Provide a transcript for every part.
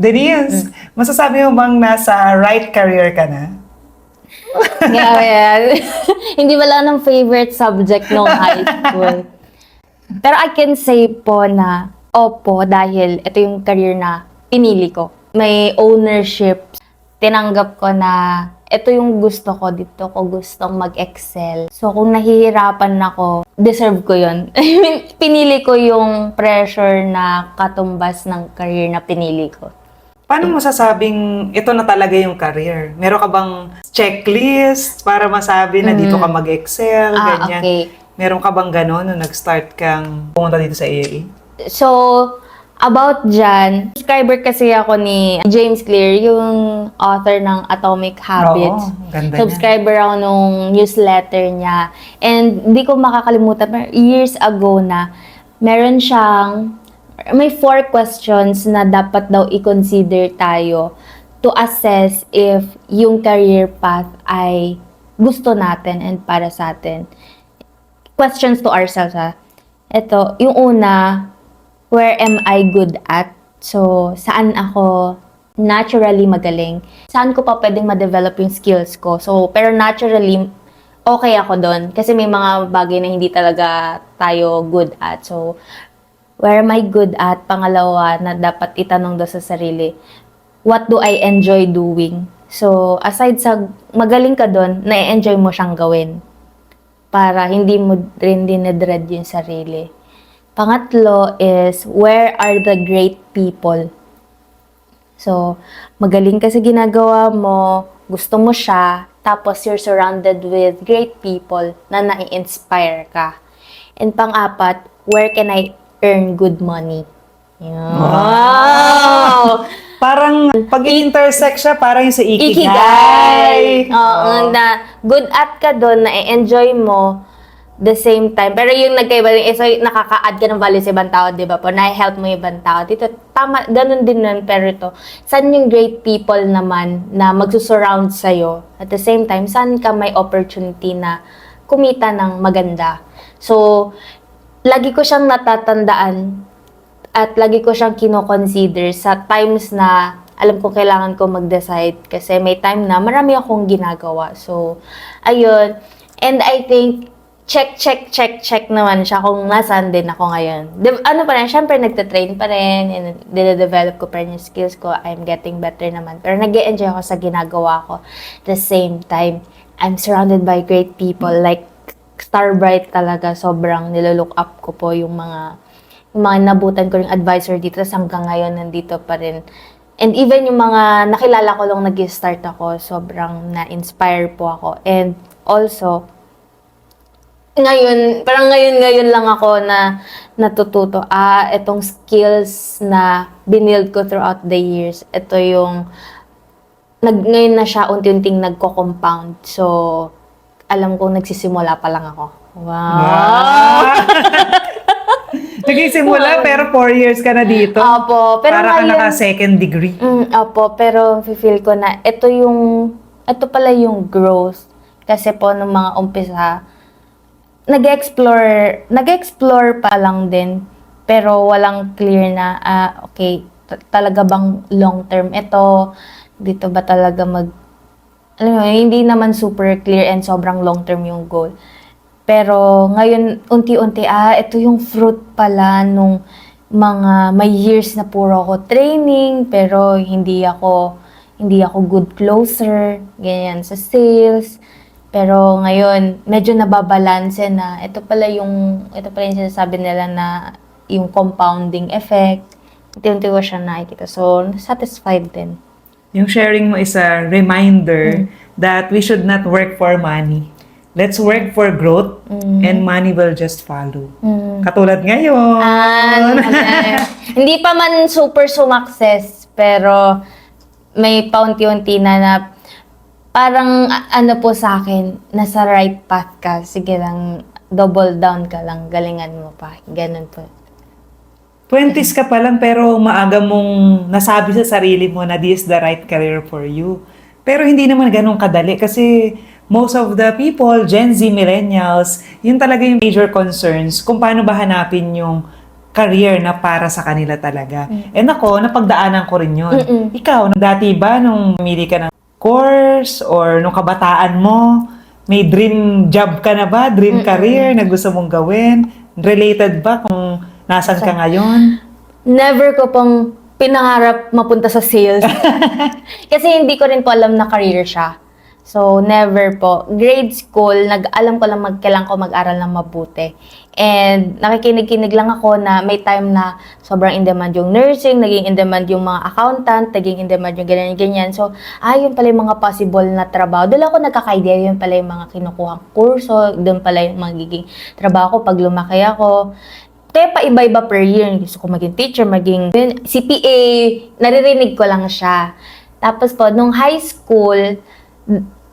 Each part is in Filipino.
Denise, masasabi mo bang nasa right career ka na? Yeah. Hindi wala ng favorite subject nung high school. Pero I can say po na, opo, dahil ito yung career na pinili ko. May ownership. Tinanggap ko na ito yung gusto ko, dito ko gustong mag-excel. So kung nahihirapan ako, deserve ko yun. I mean, pinili ko yung pressure na katumbas ng career na pinili ko. Paano mo sasabing ito na talaga yung career? Meron ka bang checklist para masabi na dito ka mag-excel, ganyan? Okay. Meron ka bang gano'n nung nag-start kang pumunta dito sa AAE? So, about dyan, subscriber kasi ako ni James Clear, yung author ng Atomic Habits. Oo, ganda Subscriber ako nung newsletter niya. And hindi ko makakalimutan, years ago na, meron siyang, may 4 questions na dapat daw i-consider tayo to assess if yung career path ay gusto natin and para sa atin. Questions to ourselves, ha. Ito, yung una, where am I good at? So, saan ako naturally magaling? Saan ko pa pwedeng ma-develop yung skills ko? So, pero naturally, okay ako doon. Kasi may mga bagay na hindi talaga tayo good at. So, where am I good at? Pangalawa, na dapat itanong doon sa sarili, what do I enjoy doing? So, aside sa magaling ka doon, na-enjoy mo siyang gawin. Para hindi mo rin dinedread yung sarili. Pangatlo is, where are the great people? So, magaling ka sa ginagawa mo, gusto mo siya, tapos you're surrounded with great people na nai-inspire ka. And pang-apat, where can I earn good money? Wow! Parang pag intersect siya, parang yung sa Ikigai. Ikigai! Oo, na good at ka doon, na-enjoy mo, the same time. Pero yung nagkaiba rin, so nakaka-add ka ng value sa ibang tao, di ba po? Na-help mo yung ibang tao. Dito, tama, ganun din nun. Pero ito, saan yung great people naman na magsusurround sa'yo? At the same time, saan ka may opportunity na kumita ng maganda? So, lagi ko siyang natatandaan at lagi ko siyang kino-consider sa times na alam ko kailangan ko mag-decide kasi may time na marami akong ginagawa. So, ayun. And I think, check naman siya kung nasaan din ako ngayon. Ano pa rin, syempre nagtatrain pa rin, and dine-develop ko pa rin yung skills ko, I'm getting better naman. Pero nag-e-enjoy ako sa ginagawa ko. At the same time, I'm surrounded by great people, like Starbright talaga, sobrang nilolook up ko po yung mga nabutan ko ring advisor dito, tapos hanggang ngayon nandito pa rin. And even yung mga nakilala ko lang nag-start ako, sobrang na-inspire po ako. And also, ngayon, parang ngayon lang ako na natututo, itong skills na binild ko throughout the years, ito yung, ngayon na siya unti-unting nagko-compound. So, alam kong nagsisimula pa lang ako. Wow! Nagsisimula, pero 4 years ka na dito. Opo, pero para ka ngayon, naka-second degree. Opo, pero feel ko na ito pala yung growth. Kasi po nung mga umpisa, nag-explore pa lang din. Pero walang clear na, okay, talaga bang long term ito? Dito ba talaga alam mo, hindi naman super clear and sobrang long term yung goal. Pero ngayon, unti-unti, ito yung fruit pala nung mga may years na puro ako training, pero hindi ako good closer, ganyan sa sales. Pero ngayon, medyo nababalanse na. Ito pala yung sinasabi nila na yung compounding effect. Unti-unti ko siya nakikita. So, satisfied din. Yung sharing mo is a reminder that we should not work for money. Let's work for growth and money will just follow. Katulad ngayon. Hindi pa man super sumakses, pero may paunti-unti na parang ano po sa akin, nasa right path ka. Sige lang, double down ka lang, galingan mo pa. Ganun po. 20s ka pa lang pero maaga mong nasabi sa sarili mo na this is the right career for you. Pero hindi naman ganun kadali kasi most of the people, Gen Z, millennials, yun talaga yung major concerns kung paano ba hanapin yung career na para sa kanila talaga. And ako, napagdaanan ko rin yun. Ikaw, dati ba nung pumili ka ng course or nung kabataan mo, may dream job ka na ba? Dream career na gusto mong gawin? Related ba kung nasan ka ngayon? Never ko pong pinangarap mapunta sa sales. Kasi hindi ko rin po alam na career siya. So, never po. Grade school, alam ko lang kailangan ko mag-aral ng mabuti. And nakikinig-kinig lang ako na may time na sobrang in-demand yung nursing, naging in-demand yung mga accountant, naging in-demand yung ganyan-ganyan. So, yun pala yung mga possible na trabaho. Doon ako nagkaka-idea, yun pala yung mga kinukuhang kurso, doon pala yung magiging trabaho ko pag lumaki ako. Kaya pa iba-iba per year. Gusto ko maging teacher, maging CPA, naririnig ko lang siya. Tapos po, nung high school,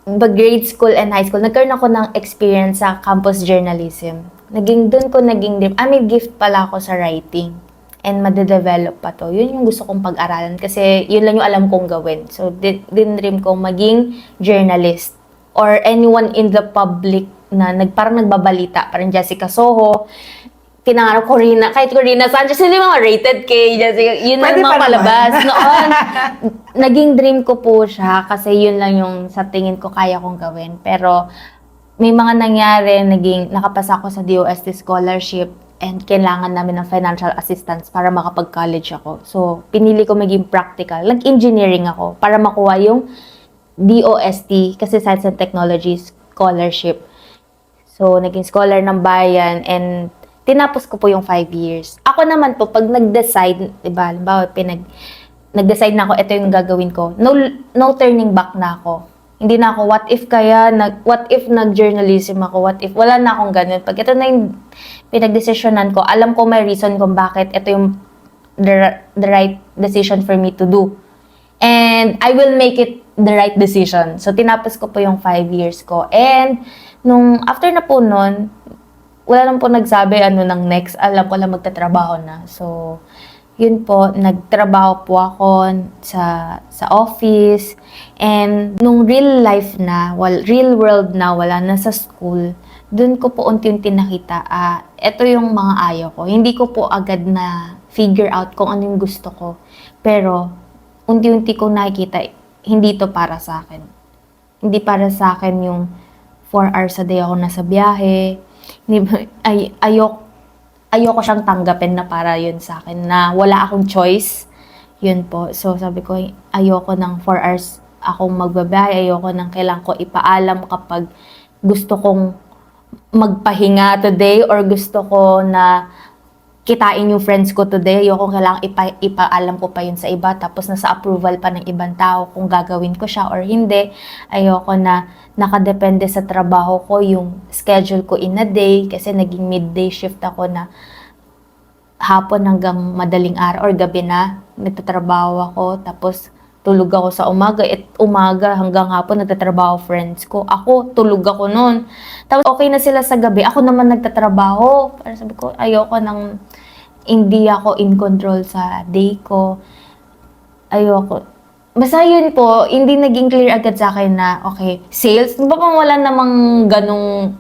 grade school and high school, nagkaroon ako ng experience sa campus journalism. Doon ko naging may gift pala ako sa writing. And madedevelop pa to. Yun yung gusto kong pag-aralan kasi yun lang yung alam kong gawin. So, dream kong maging journalist or anyone in the public na parang nagbabalita. Parang Jessica Soho, pinangarap ko kahit Corina Sanchez, hindi mga rated kay Jessica, yun lang mga palabas. Noon, naging dream ko po siya kasi yun lang yung sa tingin ko kaya kong gawin. Pero may mga nangyari, nakapasa ako sa DOST scholarship and kailangan namin ng financial assistance para makapag-college ako. So, pinili ko maging practical. Nag-engineering ako para makuha yung DOST kasi Science and Technology scholarship. So, naging scholar ng bayan and tinapos ko po yung 5 years. Ako naman po, pag nag-decide, diba, halimbawa, nag-decide na ako, ito yung gagawin ko, no turning back na ako. Hindi na ako, what if nag-journalism ako, what if, wala na akong ganun. Pag ito na yung pinag-desisyonan ko, alam ko may reason kung bakit ito yung the right decision for me to do. And I will make it the right decision. So, tinapos ko po yung 5 years ko. And, after na po nun, wala lang po nagsabi ng next. Alam ko lang magtatrabaho na. So, yun po, nagtrabaho po ako sa office. And nung real life na, real world na, wala na sa school, dun ko po unti-unti nakita, ito yung mga ayaw ko. Hindi ko po agad na figure out kung ano yung gusto ko. Pero, unti-unti kong nakikita, hindi to para sa akin. Hindi para sa akin yung 4 hours a day ako nasa biyahe. Ayoko siyang tanggapin na para yun sa akin, na wala akong choice. Yun po. So, sabi ko, ayoko ng 4 hours akong magbabiyahe, ayoko ng kailangan ko ipaalam kapag gusto kong magpahinga today or gusto ko na kitain yung friends ko today, ayoko kailangan ipaalam ko pa yun sa iba, tapos nasa approval pa ng ibang tao kung gagawin ko siya or hindi. Ayoko na nakadepende sa trabaho ko yung schedule ko in a day, kasi naging midday shift ako na hapon hanggang madaling araw or gabi na nagtatrabaho ako, tapos tulog ako sa umaga, umaga hanggang hapon nagtatrabaho friends ko. Ako, tulog ako noon. Tapos okay na sila sa gabi, ako naman nagtatrabaho. Para sabi ko, ayoko hindi ako in control sa day ko. Ayoko. Basta yun po, hindi naging clear agad sa akin na, okay, sales, ba pang wala namang ganong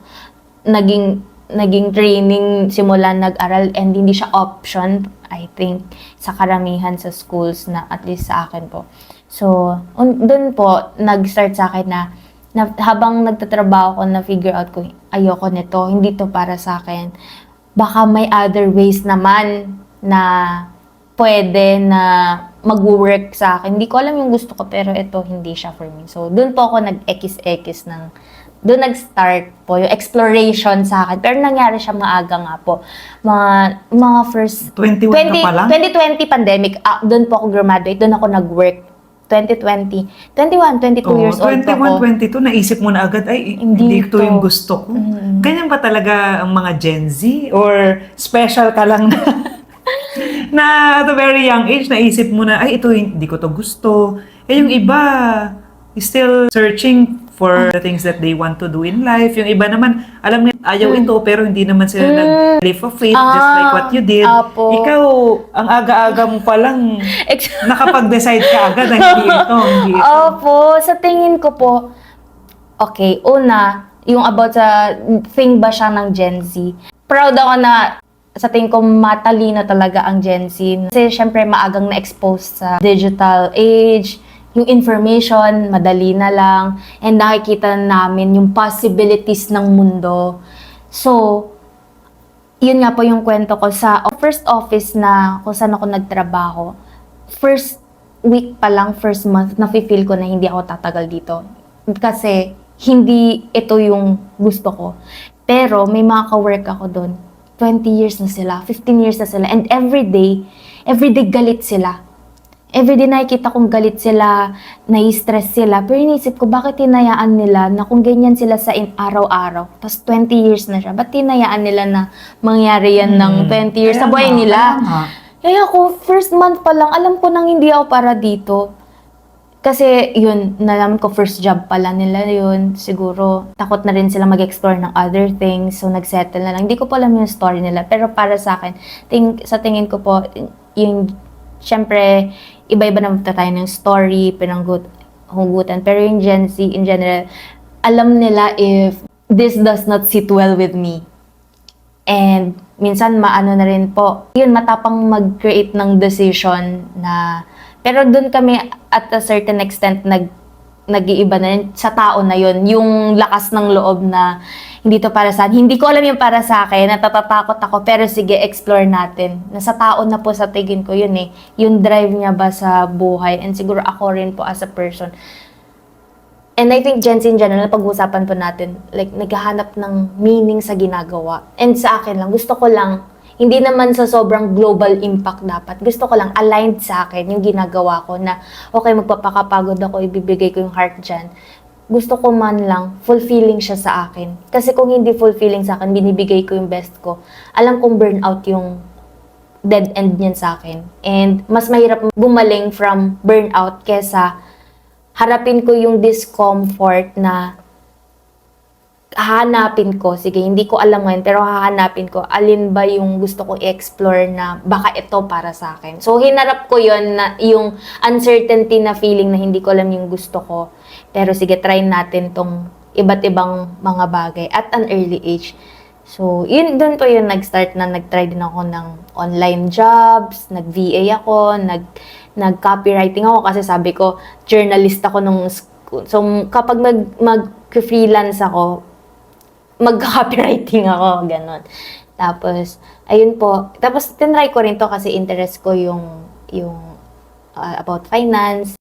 naging training simula nag-aral and hindi siya option, I think, sa karamihan sa schools na at least sa akin po. So, doon po, nag-start sa akin na habang nagtatrabaho ko, na-figure out ko, ayoko nito, hindi to para sa akin. Baka may other ways naman na pwede na mag-work sa akin. Hindi ko alam yung gusto ko, pero ito, hindi siya for me. So, doon po ako nag-ekis-ekis doon nag-start po yung exploration sa akin. Pero nangyari siya maaga nga po. Mga first... 21 ka pa lang? 2020 pandemic. Doon po ako graduate. Doon ako nag-work. 2020. 22 years old po ako. 21, 22, naisip mo na agad, ay, hindi ito yung gusto ko. Ganyan ba talaga ang mga Gen Z? Or special ka lang na at a very young age, naisip mo na, ay, ito, hindi ko to gusto. Yung iba, still searching for the things that they want to do in life. Yung iba naman, alam nila, ayaw ito, pero hindi naman sila nag-leap of faith, just like what you did. Apo. Ikaw, ang aga-aga mo palang nakapag-decide ka agad na hindi ito. Opo, sa tingin ko po, okay, una, yung about sa thing ba siya ng Gen Z. Proud ako na sa tingin ko matalino talaga ang Gen Z. Kasi syempre maagang na-expose sa digital age, yung information, madali na lang, and nakikita namin yung possibilities ng mundo. So, yun nga po yung kwento ko sa first office na kung saan ako nagtrabaho. First week pa lang, first month, nafe-feel ko na hindi ako tatagal dito. Kasi hindi ito yung gusto ko. Pero may mga ka-work ako doon. 20 years na sila, 15 years na sila, and everyday galit sila. Everyday nakikita kong galit sila, nai-stress sila, pero inisip ko, bakit tinayaan nila na kung ganyan sila sa araw-araw, tapos 20 years na siya, ba't tinayaan nila na mangyari yan ng 20 years sa buhay nila? Kaya ako, first month pa lang, alam ko nang hindi ako para dito. Kasi yun, nalaman ko first job pala nila yun. Siguro, takot na rin sila mag-explore ng other things, so nagsettle na lang. Hindi ko pa alam yung story nila, pero para sa akin, sa tingin ko po, yung syempre, iba-iba naman tayo ng story, pinanghugutan. Pero yung Gen Z, in general, alam nila if this does not sit well with me. And minsan, maano na rin po, yun, matapang mag-create ng decision na, pero dun kami at a certain extent nag-iiba na yun sa tao na yun. Yung lakas ng loob na hindi to para sa akin. Hindi ko alam yung para sa akin, natatakot ako, pero sige, explore natin. Nasa tao na po sa tingin ko yun eh. Yung drive niya ba sa buhay, and siguro ako rin po as a person. And I think Gen Z in general, pag-uusapan po natin, like, naghahanap ng meaning sa ginagawa. And sa akin lang, gusto ko lang, hindi naman sa sobrang global impact dapat. Gusto ko lang aligned sa akin yung ginagawa ko na, okay, magpapakapagod ako, ibibigay ko yung heart dyan. Gusto ko man lang, fulfilling siya sa akin. Kasi kung hindi fulfilling sa akin, binibigay ko yung best ko. Alam kong burnout yung dead end niyan sa akin. And mas mahirap gumaling from burnout kesa harapin ko yung discomfort na hahanapin ko, sige, hindi ko alam ngayon, pero hahanapin ko, alin ba yung gusto ko i-explore na baka ito para sa akin. So, hinarap ko yon na yung uncertainty na feeling na hindi ko alam yung gusto ko. Pero sige, try natin tong iba't ibang mga bagay at an early age. So, yun, doon po yung nag-start na nag-try din ako ng online jobs, nag-VA ako, nag-copywriting ako kasi sabi ko, journalist ako nung school. So, kapag mag-freelance ako, mag-copywriting ako, ganon. Tapos, ayun po. Tapos, tinry ko rin to kasi interest ko yung about finance.